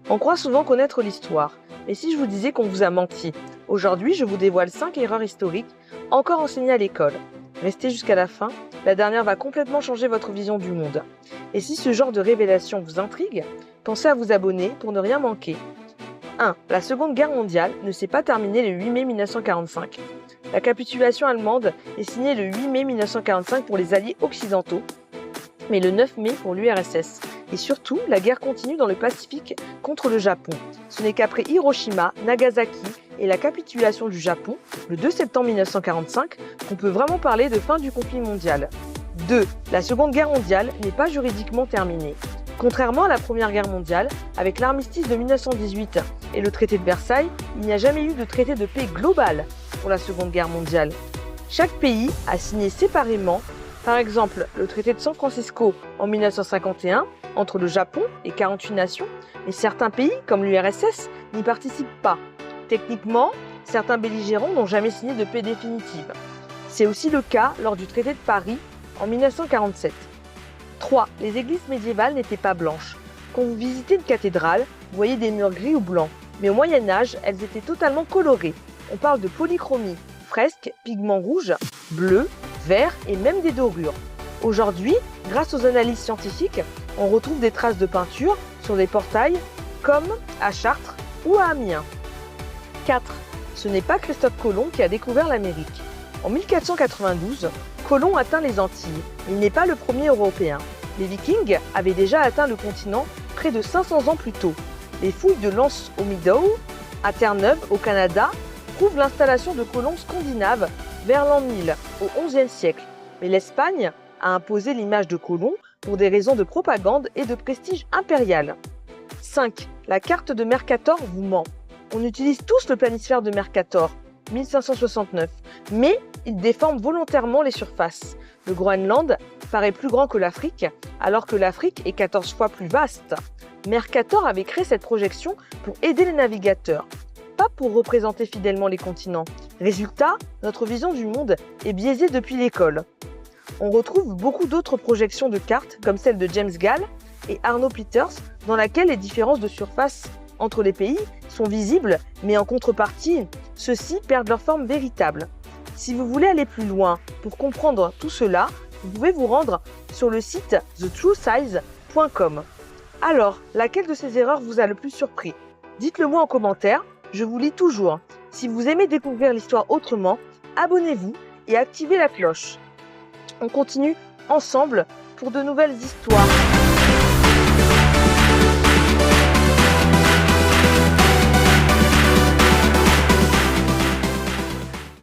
On croit souvent connaître l'histoire, mais si je vous disais qu'on vous a menti? Aujourd'hui, je vous dévoile 5 erreurs historiques encore enseignées à l'école. Restez jusqu'à la fin, la dernière va complètement changer votre vision du monde. Et si ce genre de révélation vous intrigue, pensez à vous abonner pour ne rien manquer. 1. La Seconde Guerre mondiale ne s'est pas terminée le 8 mai 1945. La capitulation allemande est signée le 8 mai 1945 pour les Alliés occidentaux, mais le 9 mai pour l'URSS. Et surtout, la guerre continue dans le Pacifique contre le Japon. Ce n'est qu'après Hiroshima, Nagasaki et la capitulation du Japon, le 2 septembre 1945, qu'on peut vraiment parler de fin du conflit mondial. 2. La Seconde Guerre mondiale n'est pas juridiquement terminée. Contrairement à la Première Guerre mondiale, avec l'armistice de 1918 et le traité de Versailles, il n'y a jamais eu de traité de paix global pour la Seconde Guerre mondiale. Chaque pays a signé séparément, par exemple le traité de San Francisco en 1951 entre le Japon et 48 nations, mais certains pays, comme l'URSS, n'y participent pas. Techniquement, certains belligérants n'ont jamais signé de paix définitive. C'est aussi le cas lors du traité de Paris en 1947. 3. Les églises médiévales n'étaient pas blanches. Quand vous visitez une cathédrale, vous voyez des murs gris ou blancs, mais au Moyen-Âge, elles étaient totalement colorées. On parle de polychromie, fresques, pigments rouges, bleus, verts et même des dorures. Aujourd'hui, grâce aux analyses scientifiques, on retrouve des traces de peinture sur des portails comme à Chartres ou à Amiens. 4. Ce n'est pas Christophe Colomb qui a découvert l'Amérique. En 1492, Colomb atteint les Antilles. Il n'est pas le premier Européen. Les Vikings avaient déjà atteint le continent près de 500 ans plus tôt. Les fouilles de Lance au Meadow, à Terre-Neuve, au Canada, prouvent l'installation de colons scandinaves vers l'an 1000, au XIe siècle. Mais l'Espagne a imposé l'image de colons pour des raisons de propagande et de prestige impérial. 5. La carte de Mercator vous ment. On utilise tous le planisphère de Mercator, 1569, mais il déforme volontairement les surfaces. Le Groenland paraît plus grand que l'Afrique, alors que l'Afrique est 14 fois plus vaste. Mercator avait créé cette projection pour aider les navigateurs, pas pour représenter fidèlement les continents. Résultat, notre vision du monde est biaisée depuis l'école. On retrouve beaucoup d'autres projections de cartes, comme celle de James Gall et Arno Peters, dans laquelle les différences de surface entre les pays sont visibles, mais en contrepartie, ceux-ci perdent leur forme véritable. Si vous voulez aller plus loin pour comprendre tout cela, vous pouvez vous rendre sur le site thetruesize.com. Alors, laquelle de ces erreurs vous a le plus surpris? Dites-le moi en commentaire, je vous lis toujours. Si vous aimez découvrir l'histoire autrement, abonnez-vous et activez la cloche. On continue ensemble pour de nouvelles histoires.